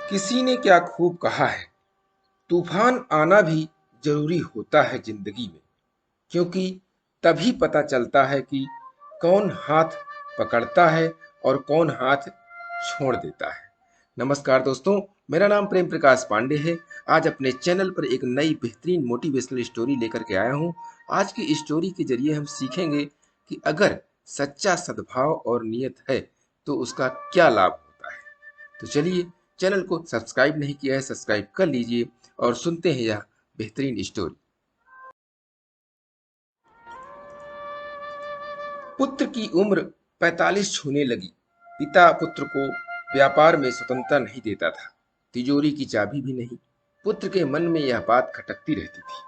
किसी ने क्या खूब कहा है, तूफान आना भी जरूरी होता है जिंदगी में, क्योंकि तभी पता चलता है कि कौन हाथ पकड़ता है और कौन हाथ छोड़ देता है। नमस्कार दोस्तों, मेरा नाम प्रेम प्रकाश पांडे है। आज अपने चैनल पर एक नई बेहतरीन मोटिवेशनल स्टोरी लेकर के आया हूँ। आज की स्टोरी के जरिए हम सीखेंगे कि अगर सच्चा सद्भाव और नियत है तो उसका क्या लाभ होता है। तो चलिए, चैनल को सब्सक्राइब नहीं किया है, सब्सक्राइब कर लीजिए और सुनते हैं यह बेहतरीन स्टोरी। पुत्र की उम्र 45 छूने लगी। पिता पुत्र को व्यापार में स्वतंत्रता नहीं देता था, तिजोरी की चाबी भी नहीं। पुत्र के मन में यह बात खटकती रहती थी।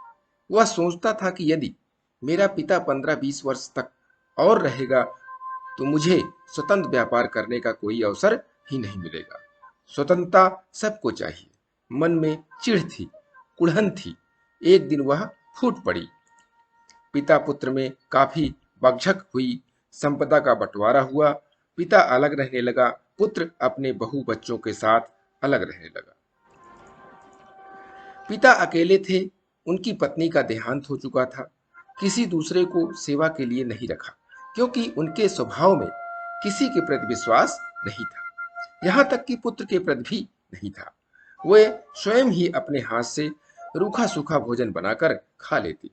वह सोचता था कि यदि मेरा पिता 15-20 वर्ष तक और रहेगा तो मुझे स्वतंत्र व्यापार करने का कोई अवसर ही नहीं मिलेगा। स्वतंत्रता सबको चाहिए। मन में चिढ़ थी, कुढ़न थी। एक दिन वह फूट पड़ी। पिता पुत्र में काफी बकझक हुई। संपदा का बंटवारा हुआ। पिता अलग रहने लगा, पुत्र अपने बहू बच्चों के साथ अलग रहने लगा। पिता अकेले थे। उनकी पत्नी का देहांत हो चुका था। किसी दूसरे को सेवा के लिए नहीं रखा, क्योंकि उनके स्वभाव में किसी के प्रति विश्वास नहीं था। यहाँ तक कि पुत्र के प्रति भी नहीं था। वे स्वयं ही अपने हाथ से रूखा सूखा भोजन बनाकर खा लेते,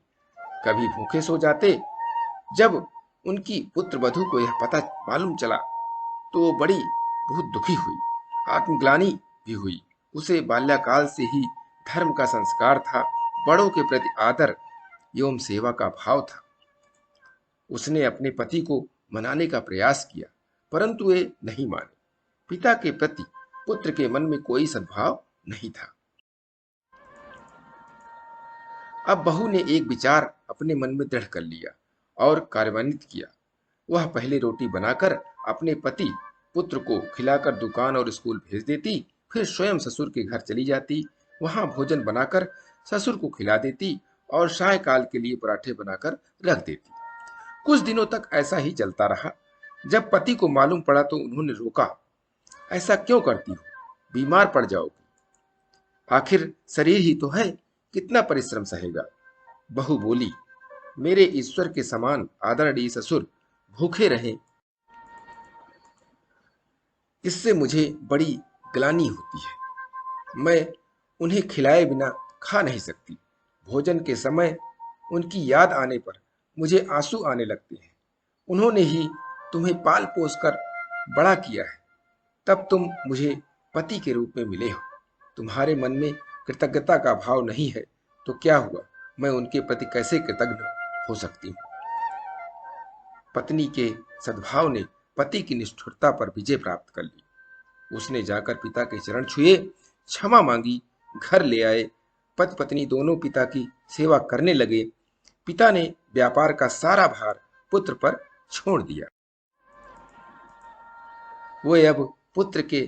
कभी भूखे सो जाते। जब उनकी पुत्र वधू को यह पता मालूम चला तो वो बड़ी बहुत दुखी हुई, आत्मग्लानि भी हुई। उसे बाल्यकाल से ही धर्म का संस्कार था, बड़ों के प्रति आदर एवं सेवा का भाव था। उसने अपने पति को मनाने का प्रयास किया, परंतु वे नहीं माने। पिता के प्रति पुत्र के मन में कोई सद्भाव नहीं था। अब बहू ने एक विचार अपने मन में दृढ़ कर लिया और कार्यान्वित किया। वह पहले रोटी बनाकर अपने पति पुत्र को खिलाकर दुकान और स्कूल भेज देती, फिर स्वयं ससुर के घर चली जाती, वहां भोजन बनाकर ससुर को खिला देती और सायकाल के लिए पराठे बनाकर रख देती। कुछ दिनों तक ऐसा ही चलता रहा। जब पति को मालूम पड़ा तो उन्होंने रोका, ऐसा क्यों करती हो, बीमार पड़ जाओगी। आखिर शरीर ही तो है, कितना परिश्रम सहेगा। बहू बोली, मेरे ईश्वर के समान आदरणीय ससुर भूखे रहे, इससे मुझे बड़ी ग्लानि होती है। मैं उन्हें खिलाए बिना खा नहीं सकती। भोजन के समय उनकी याद आने पर मुझे आंसू आने लगते हैं। उन्होंने ही तुम्हें पाल पोस कर बड़ा किया है, तब तुम मुझे पति के रूप में मिले हो। तुम्हारे मन में कृतज्ञता का भाव नहीं है तो क्या हुआ, मैं उनके प्रति कैसे कृतज्ञ हो सकती हूँ। पत्नी के सद्भाव ने पति की निष्ठुरता पर विजय प्राप्त कर ली। उसने जाकर पिता के चरण छुए, क्षमा मांगी, घर ले आए। पति पत्नी दोनों पिता की सेवा करने लगे। पिता ने व्यापार का सारा भार पुत्र पर छोड़ दिया। वे अब पुत्र के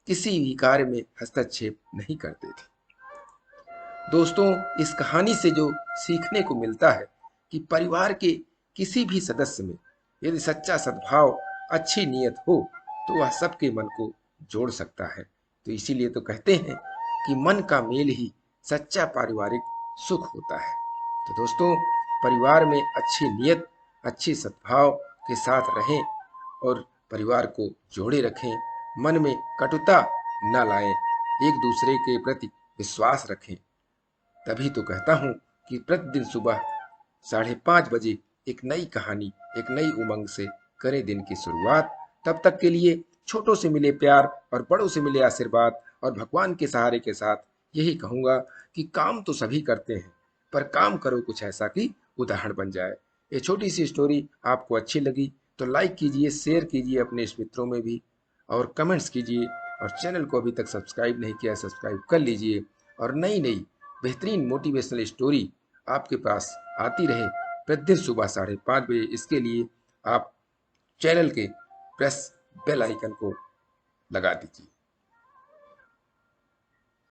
किसी भी कार्य में हस्तक्षेप नहीं करते थे। दोस्तों, इस कहानी से जो सीखने को मिलता है कि परिवार के किसी भी सदस्य में यदि सच्चा सद्भाव, अच्छी नीयत हो तो वह सबके मन को जोड़ सकता है। तो इसीलिए तो कहते हैं कि मन का मेल ही सच्चा पारिवारिक सुख होता है। तो दोस्तों, परिवार में अच्छी नीयत, अच्छी सद्भाव के साथ रहें और परिवार को जोड़े रखें। मन में कटुता न लाएं, एक दूसरे के प्रति विश्वास रखें। तभी तो कहता हूँ कि प्रतिदिन सुबह 5:30 बजे एक नई कहानी, एक नई उमंग से करें दिन की शुरुआत। तब तक के लिए छोटों से मिले प्यार और बड़ों से मिले आशीर्वाद और भगवान के सहारे के साथ यही कहूँगा कि काम तो सभी करते हैं, पर काम करो कुछ ऐसा कि उदाहरण बन जाए। ये छोटी सी स्टोरी आपको अच्छी लगी तो लाइक कीजिए, शेयर कीजिए अपने इस मित्रों में भी और कमेंट्स कीजिए। और चैनल को अभी तक सब्सक्राइब नहीं किया, सब्सक्राइब कर लीजिए और नई नई बेहतरीन मोटिवेशनल स्टोरी आपके पास आती रहे प्रतिदिन सुबह 5:30 बजे। इसके लिए आप चैनल के प्रेस बेल आइकन को लगा दीजिए।